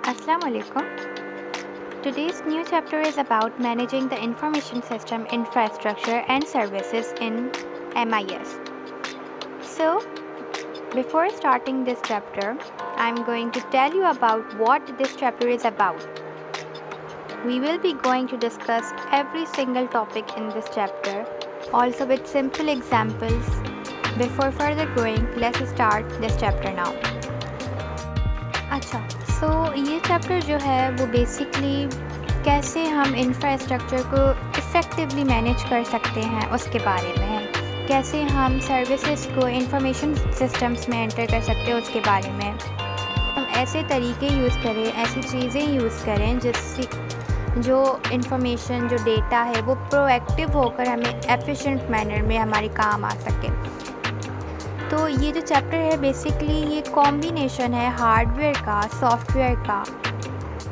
Assalamu alaikum. Today's new chapter is about managing the information system infrastructure and services in MIS. So, before starting this chapter, I'm going to tell you about what this chapter is about. We will be going to discuss every single topic in this chapter, also with simple examples. Before further going, let's start this chapter now. अच्छा, ये chapter जो है वो basically कैसे हम infrastructure को effectively manage कर सकते हैं उसके बारे में है। कैसे हम सर्विसेज को इंफॉर्मेशन सिस्टम्स में एंटर कर सकते हैं उसके बारे में। हम ऐसे तरीके यूज़ करें, ऐसी चीज़ें यूज़ करें जिससे जो इंफॉर्मेशन जो डेटा है वो प्रोएक्टिव होकर हमें एफिशिएंट मैनर में हमारे काम आ सके। तो ये जो चैप्टर है बेसिकली ये कॉम्बिनेशन है हार्डवेयर का, सॉफ्टवेयर का,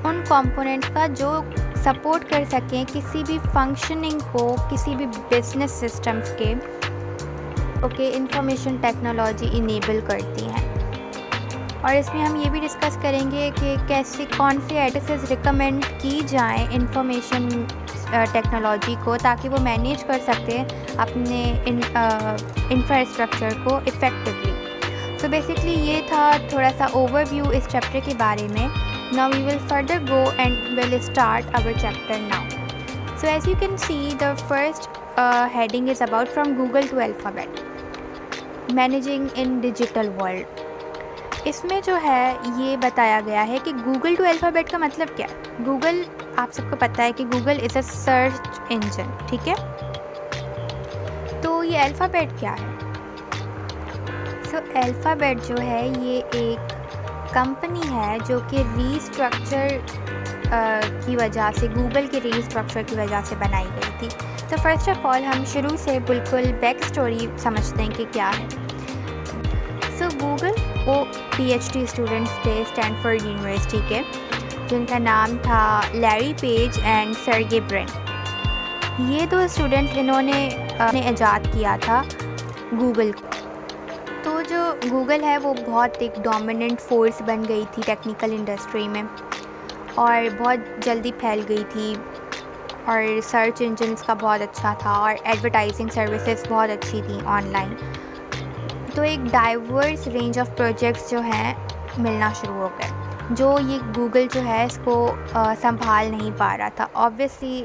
उन कंपोनेंट्स का जो सपोर्ट कर सकें किसी भी फंक्शनिंग को, किसी भी बिजनेस सिस्टम्स के ओके इंफॉर्मेशन टेक्नोलॉजी इनेबल करती हैं। और इसमें हम ये भी डिस्कस करेंगे कि कैसे कौन से एडिसेस रिकमेंड की जाएं इंफॉर्मेशन टेक्नोलॉजी को ताकि वो मैनेज कर सकते हैं अपने इंफ्रास्ट्रक्चर को इफ़ेक्टिवली। सो बेसिकली ये था थोड़ा सा ओवरव्यू इस चैप्टर के बारे में। Now we will further go and will start our chapter now. So as you can see the first heading is about from Google to Alphabet, managing in digital world. इसमें जो है ये बताया गया है कि गूगल टू अल्फ़ाबेट का मतलब क्या है। गूगल, आप सबको पता है कि Google is a search engine, ठीक है। तो ये अल्फ़ाबेट क्या है? सो अल्फ़ाबेट जो है ये एक कंपनी है जो कि रीस्ट्रक्चर की वजह से, गूगल के रीस्ट्रक्चर की वजह से बनाई गई थी। तो फर्स्ट ऑफ ऑल हम शुरू से बिल्कुल बैक स्टोरी समझते हैं कि क्या है। सो गूगल वो PhD स्टूडेंट्स थे स्टैनफोर्ड यूनिवर्सिटी के, जिनका नाम था Larry page and Sergey Brin. ये दो स्टूडेंट्स इन्होंने इजाद किया था गूगल को। तो जो गूगल है वो बहुत एक डोमिनेंट फोर्स बन गई थी टेक्निकल इंडस्ट्री में और बहुत जल्दी फैल गई थी और सर्च इंजन इसका बहुत अच्छा था और एडवर्टाइजिंग सर्विसेज बहुत अच्छी थी ऑनलाइन। तो एक डाइवर्स रेंज ऑफ प्रोजेक्ट्स जो हैं मिलना शुरू हो गए, जो ये गूगल जो है इसको संभाल नहीं पा रहा था। ऑब्वियसली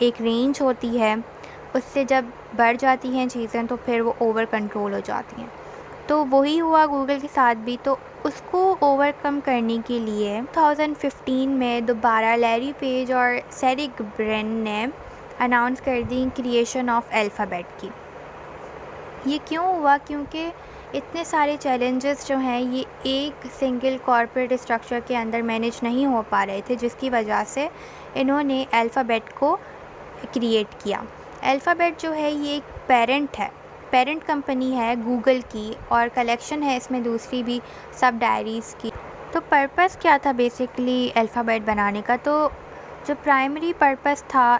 एक रेंज होती है, उससे जब बढ़ जाती हैं चीज़ें तो फिर वो ओवर कंट्रोल हो जाती हैं। तो वही हुआ गूगल के साथ भी। तो उसको ओवरकम करने के लिए 2015 में दोबारा लैरी पेज और सर्गे ब्रिन ने अनाउंस कर दी क्रिएशन ऑफ अल्फ़ाबेट की। ये क्यों हुआ? क्योंकि इतने सारे चैलेंजेस जो हैं ये एक सिंगल कॉर्पोरेट स्ट्रक्चर के अंदर मैनेज नहीं हो पा रहे थे, जिसकी वजह से इन्होंने अल्फ़ाबेट को क्रिएट किया। अल्फ़ाबेट जो है ये एक पेरेंट कंपनी है गूगल की और कलेक्शन है इसमें दूसरी भी सब डायरीज़ की। तो पर्पस क्या था बेसिकली अल्फ़ाबेट बनाने का? तो जो प्राइमरी पर्पस था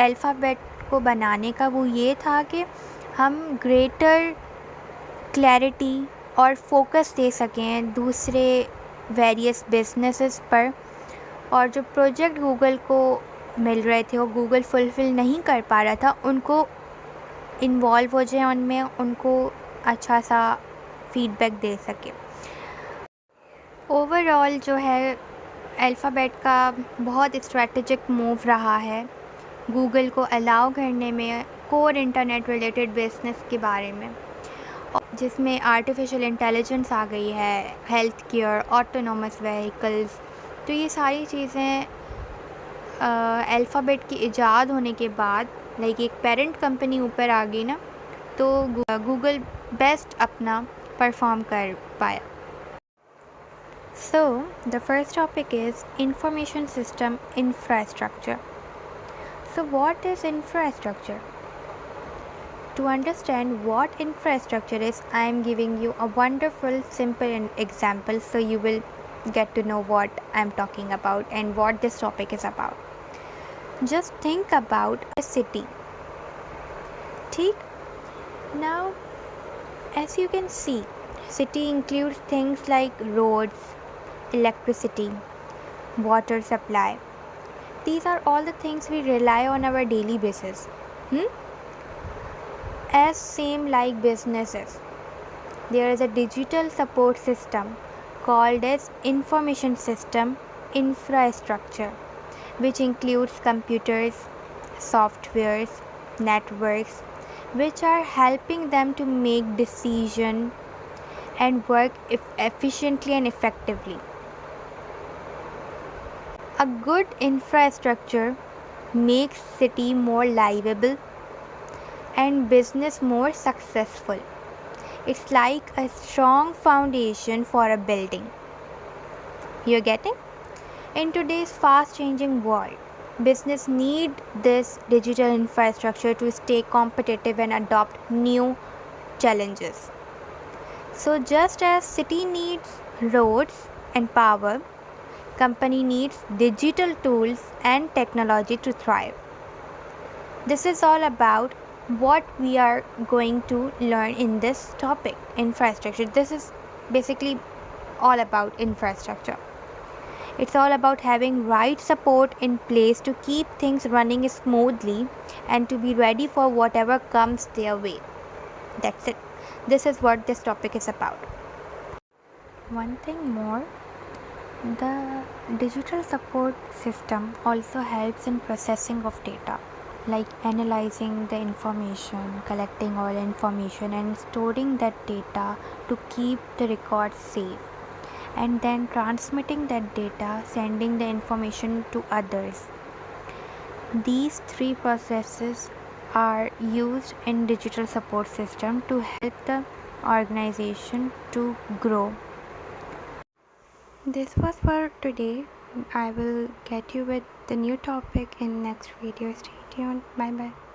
अल्फ़ाबेट को बनाने का वो ये था कि हम ग्रेटर क्लैरिटी और फोकस दे सकें दूसरे वेरियस बिजनेसेस पर, और जो प्रोजेक्ट गूगल को मिल रहे थे वो गूगल फुलफ़िल नहीं कर पा रहा था, उनको इन्वॉल्व हो जाए उनमें, उनको अच्छा सा फीडबैक दे सके। ओवरऑल जो है अल्फ़ाबेट का बहुत स्ट्रैटेजिक मूव रहा है गूगल को अलाउ करने में कोर इंटरनेट रिलेटेड बिजनेस के बारे में, जिसमें आर्टिफिशियल इंटेलिजेंस आ गई है, हेल्थ केयर, ऑटोनोमस व्हीकल्स। तो ये सारी चीज़ें अल्फ़ाबेट की इजाद होने के बाद लाइक एक पेरेंट कंपनी ऊपर आ गई ना, तो गूगल बेस्ट अपना परफॉर्म कर पाया। So the first topic is information system infrastructure. So what is infrastructure? To understand what infrastructure is, I am giving you a wonderful simple example so you will get to know what I am talking about and what this topic is about. Just think about a city. ठीक? Now, as you can see, city includes things like roads, electricity, water supply. These are all the things we rely on our daily basis. As same like businesses, there is a digital support system called as information system infrastructure, which includes computers, softwares, networks, which are helping them to make decisions and work efficiently and effectively. A good infrastructure makes city more livable and business more successful. It's like a strong foundation for a building. You're getting? In today's fast changing world, business need this digital infrastructure to stay competitive and adopt new challenges. So just as city needs roads and power, company needs digital tools and technology to thrive. This is all about what we are going to learn in this topic, infrastructure. This is basically all about infrastructure. It's all about having right support in place to keep things running smoothly and to be ready for whatever comes their way. That's it. This is what this topic is about. One thing more, the digital support system also helps in processing of data, like analyzing the information, collecting all information and storing that data to keep the records safe, and then transmitting that data, sending the information to others. These three processes are used in digital support system to help the organization to grow. This was for today. I will get you with the new topic in next video. Stay tuned. Bye bye.